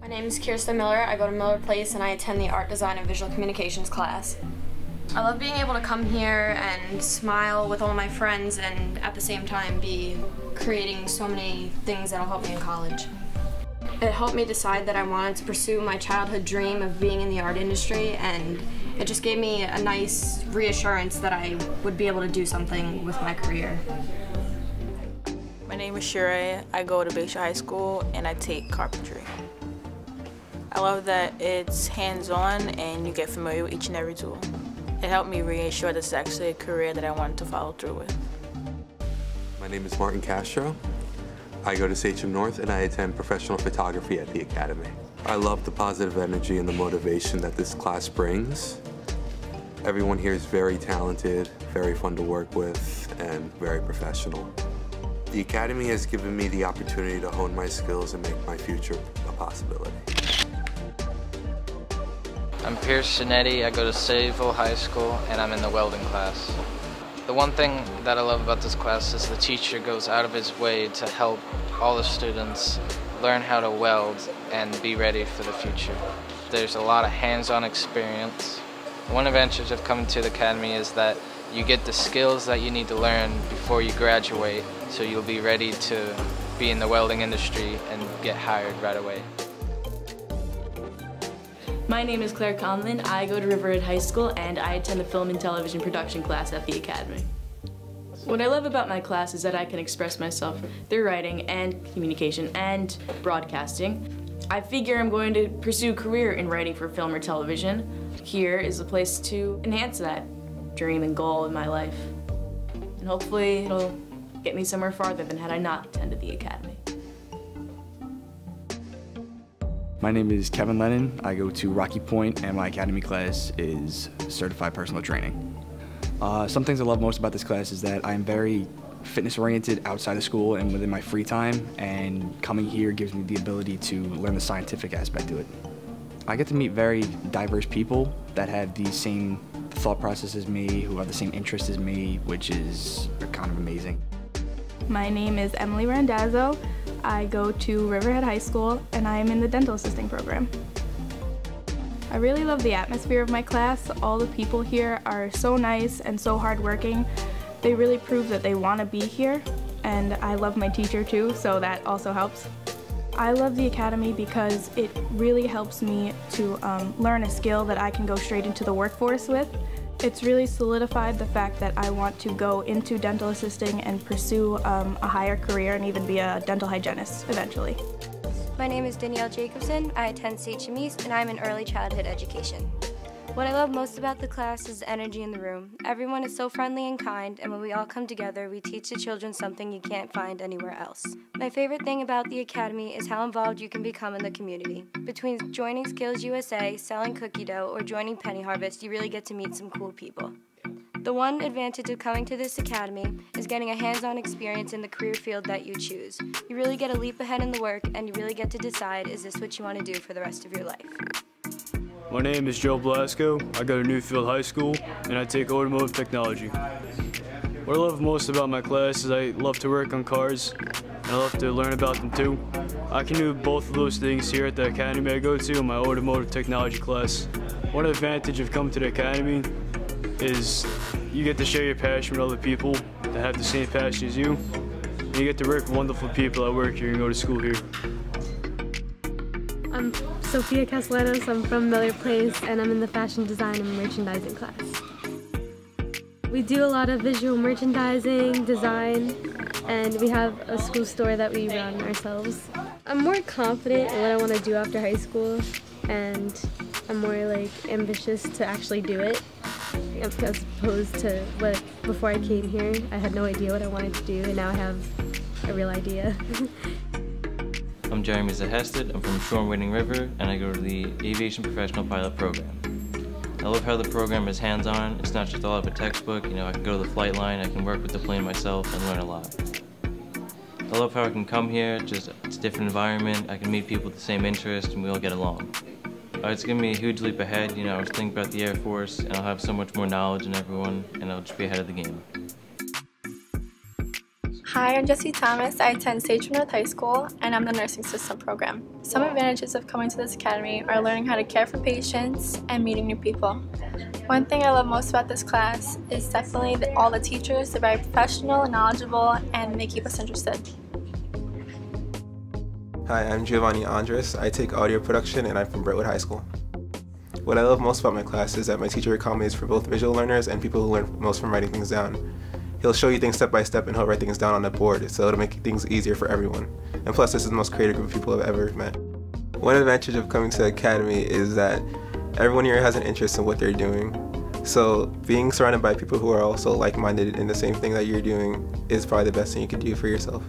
My name is Kirsten Miller. I go to Miller Place and I attend the Art Design and Visual Communications class. I love being able to come here and smile with all my friends and at the same time be creating so many things that'll help me in college. It helped me decide that I wanted to pursue my childhood dream of being in the art industry, and it just gave me a nice reassurance that I would be able to do something with my career. My name is Shure. I go to Bayshore High School and I take carpentry. I love that it's hands-on and you get familiar with each and every tool. It helped me reassure this is actually a career that I wanted to follow through with. My name is Martin Castro. I go to Sachem North and I attend professional photography at the Academy. I love the positive energy and the motivation that this class brings. Everyone here is very talented, very fun to work with, and very professional. The Academy has given me the opportunity to hone my skills and make my future a possibility. I'm Pierce Shinetti. I go to Sayville High School and I'm in the welding class. The one thing that I love about this class is the teacher goes out of his way to help all the students learn how to weld and be ready for the future. There's a lot of hands-on experience. One advantage of coming to the Academy is that you get the skills that you need to learn before you graduate, so you'll be ready to be in the welding industry and get hired right away. My name is Claire Conlin. I go to Riverhead High School and I attend the Film and Television Production class at the Academy. What I love about my class is that I can express myself through writing and communication and broadcasting. I figure I'm going to pursue a career in writing for film or television. Here is a place to enhance that dream and goal in my life. And hopefully it'll get me somewhere farther than had I not attended the Academy. My name is Kevin Lennon. I go to Rocky Point and my Academy class is Certified Personal Training. Some things I love most about this class is that I'm very fitness oriented outside of school and within my free time, and coming here gives me the ability to learn the scientific aspect to it. I get to meet very diverse people that have the same thought process as me, who have the same interests as me, which is kind of amazing. My name is Emily Randazzo. I go to Riverhead High School and I am in the dental assisting program. I really love the atmosphere of my class. All the people here are so nice and so hardworking. They really prove that they want to be here, and I love my teacher too, so that also helps. I love the Academy because it really helps me to learn a skill that I can go straight into the workforce with. It's really solidified the fact that I want to go into dental assisting and pursue a higher career and even be a dental hygienist eventually. My name is Danielle Jacobson. I attend Sachem East and I'm in early childhood education. What I love most about the class is the energy in the room. Everyone is so friendly and kind, and when we all come together, we teach the children something you can't find anywhere else. My favorite thing about the Academy is how involved you can become in the community. Between joining Skills USA, selling cookie dough, or joining Penny Harvest, you really get to meet some cool people. The one advantage of coming to this Academy is getting a hands-on experience in the career field that you choose. You really get a leap ahead in the work, and you really get to decide, is this what you want to do for the rest of your life? My name is Joe Blasco. I go to Newfield High School and I take automotive technology. What I love most about my class is I love to work on cars and I love to learn about them too. I can do both of those things here at the Academy I go to in my automotive technology class. One advantage of coming to the Academy is you get to share your passion with other people that have the same passion as you. And you get to work with wonderful people that work here and go to school here. I'm Sophia Castellanos. I'm from Miller Place and I'm in the fashion design and merchandising class. We do a lot of visual merchandising, design, and we have a school store that we run ourselves. I'm more confident in what I want to do after high school, and I'm more ambitious to actually do it, as opposed to what before I came here I had no idea what I wanted to do, and now I have a real idea. I'm Jeremy Zahested. I'm from Shore and Wading River, and I go to the Aviation Professional Pilot Program. I love how the program is hands-on. It's not just all of a textbook. I can go to the flight line, I can work with the plane myself and learn a lot. I love how I can come here, it's a different environment. I can meet people with the same interest and we all get along. It's given me a huge leap ahead. I was thinking about the Air Force and I'll have so much more knowledge than everyone and I'll just be ahead of the game. Hi, I'm Jessie Thomas. I attend Sage North High School and I'm the nursing system program. Some advantages of coming to this academy are learning how to care for patients and meeting new people. One thing I love most about this class is definitely that all the teachers. They're very professional and knowledgeable and they keep us interested. Hi, I'm Giovanni Andres. I take audio production and I'm from Brentwood High School. What I love most about my class is that my teacher accommodates for both visual learners and people who learn most from writing things down. He'll show you things step by step and he'll write things down on the board, so it'll make things easier for everyone. And plus, this is the most creative group of people I've ever met. One advantage of coming to the academy is that everyone here has an interest in what they're doing. So being surrounded by people who are also like-minded in the same thing that you're doing is probably the best thing you can do for yourself.